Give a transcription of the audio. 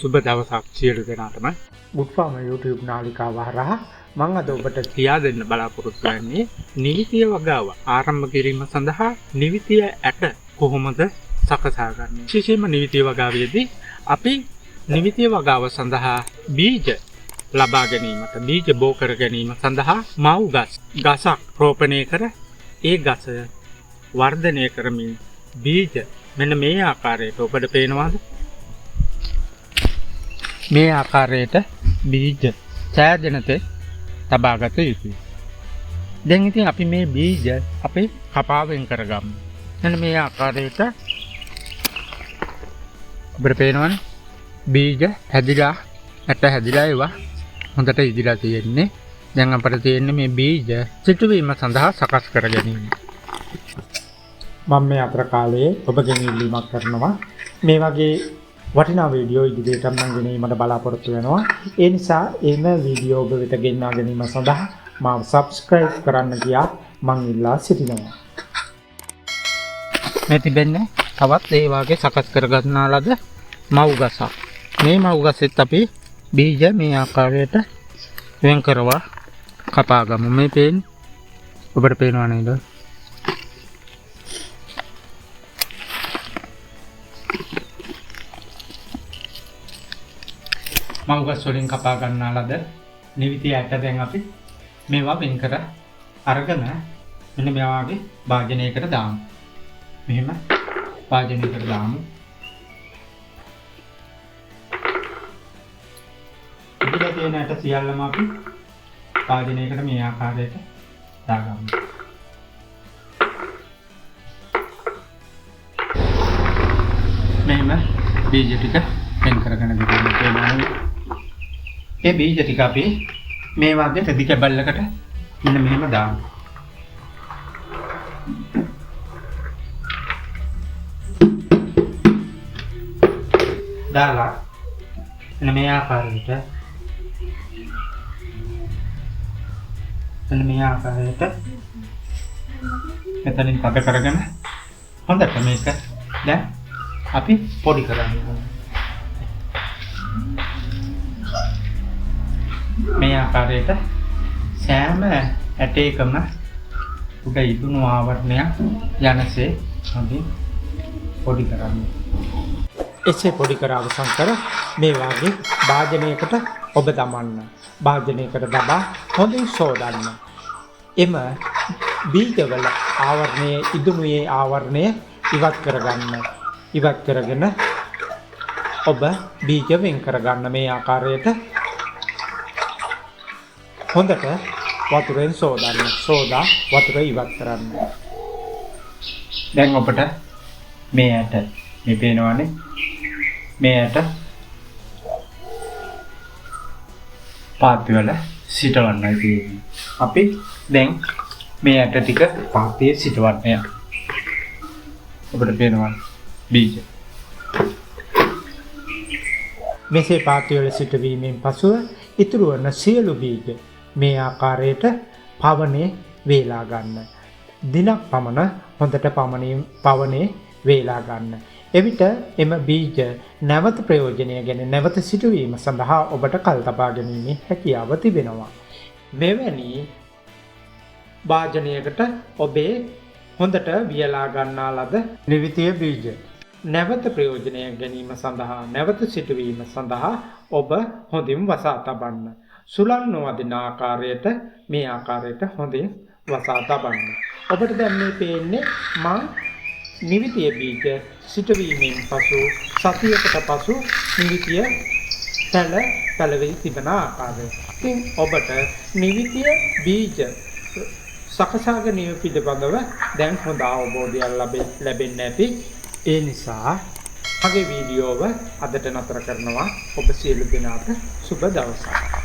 සුබ දවසක් සියලු දෙනාටම බුක්ෆාම YouTube නාලිකාව හරහා මම අද ඔබට කියා දෙන්න බලාපොරොත්තු වෙන්නේ නිවිතිය වගාව ආරම්භ කිරීම සඳහා නිවිතිය ඇට කොහොමද සකසා ගන්න. විශේෂයෙන්ම නිවිතිය වගාවේදී අපි නිවිතිය වගාව සඳහා බීජ ලබා ගැනීමට බීජ බෝ කර ගැනීම සඳහා මව් ගසක් රෝපණය කර ඒ ගස වර්ධනය කරමින් බීජ මෙන්න මේ ආකාරයට ඔබට පේනවාද? මේ ආකාරයට බීජ සෑදෙනතේ තබා ගත යුතුයි. දැන් ඉතින් අපි මේ බීජ අපි කපා වෙන් කරගමු. මෙන්න මේ ආකාරයට ඔබට පේනවනේ බීජ හැදිලා ඇට හැදිලා ඒවා හොඳට ඉදිලා තියෙන්නේ. දැන් අපිට තියෙන්නේ මේ බීජ සිටුවීම සඳහා සකස් කර ගැනීම. මම මේ අතර කාලයේ ඔබගෙන් ඉල්ලීමක් කරනවා මේ වගේ වටිනා වීඩියෝ ඉදිරියට මම ගෙනීමට බලාපොරොත්තු වෙනවා. ඒ නිසා එම වීඩියෝ ඔබ වෙත ගෙන්වා ගැනීම සඳහා මාව subscribe කරන්න කියා මම ඉල්ලා සිටිනවා. මේ තිබෙන්නේ තවත් ඒ වගේ සකස් කරගන්නා ලද මව් ගසක්. මේ මව් ගසෙත් අපි බීජ මේ ආකාරයට වෙන් කරවා කපා ගමු. මේ පේන්නේ ඔබට පේනව නේද? මව් ගස් වලින් කපා ගන්නා ලද නිවිතිය ඇට දැන් අපි මේවා වෙන් කර අරගෙන මෙන්න මේ වගේ භාජනයකට දාමු. මෙහෙම භාජනයකට දාමු. ඉතින් තියෙන ඇට සියල්ලම අපි භාජනයකට මේ ආකාරයට දාගමු. මෙහෙම බීජ ටික වෙන් කරගෙන දෙන්න. ඒ බීජ ටික අපි මේ වගේ රෙදි කැබල්ලකට මෙන්න මෙහෙම දාමු. දාලා මෙන්න මේ ආකාරයට මෙතනින් පද කරගෙන හොඳට මේක දැන් අපි පොඩි කරගන්නවා. මේ ආකාරයට සෑම ඇටයකම උඩ ඉදුණු ආවරණයක් යනසේ හොඳින් පොඩි කරන්න. එසේ පොඩි කර අවසන් කර මේ වාගේ භාජනයකට ඔබ දමන්න. භාජනයකට දබා හොඳින් සෝදන්න. එම බීජවල ආවරණයේ ඉදුණුයේ ආවරණය ඉවත් කරගන්න. ඉවත් කරගෙන ඔබ බීජ වෙන් කරගන්න. මේ ආකාරයට හොඳට වතුරෙන් සෝදන්න. සෝදා වතුර ඉවත් කරන්න. දැන් ඔබට මේ ඇට මේ පේනවනේ මේ ඇට පාත්‍ය වල සිටවන්නයි තියෙන්නේ. අපි දැන් මේ ඇට ටික පාත්‍යයේ සිටවන්න යනවා. ඔබට පේනවා බීජ. මෙසේ පාත්‍ය වල සිටවීමෙන් පසුව ඉතුරු වන සියලු බීජ මේ ආකාරයට පවනේ වේලා ගන්න. දිනක් පමණ හොඳට පවනේ වේලා ගන්න. එවිට එම බීජ නැවත ප්‍රයෝජනය ගැන නැවත සිටුවීම සඳහා ඔබට කල් තබා ගැනීමේ හැකියාව තිබෙනවා. මෙවැනි භාජනයකට ඔබේ හොඳට වියලා ගන්නා ලද නිවිතිය බීජ නැවත ප්‍රයෝජනය ගැනීම සඳහා නැවත සිටුවීම සඳහා ඔබ හොඳින් වසා තබන්න. සුළං නොවදින ආකාරයට මේ ආකාරයට හොඳින් වසා තබන්න. ඔබට දැන් මේ පේන්නේ මං නිවිතිය බීජ සිටවීමෙන් පසු සතියකට පසු නිවිතිය පැලවෙයි තිබෙන ආකාරය. ඉතින් ඔබට නිවිතිය බීජ සකසා ගැනීම පිළිබඳව දැන් හොඳ අවබෝධයක් ලැබෙන්න ඇති. ඒ නිසා මගේ වීඩියෝව අදට නතර කරනවා. ඔබ සියලු දෙනාට සුබ දවසක්.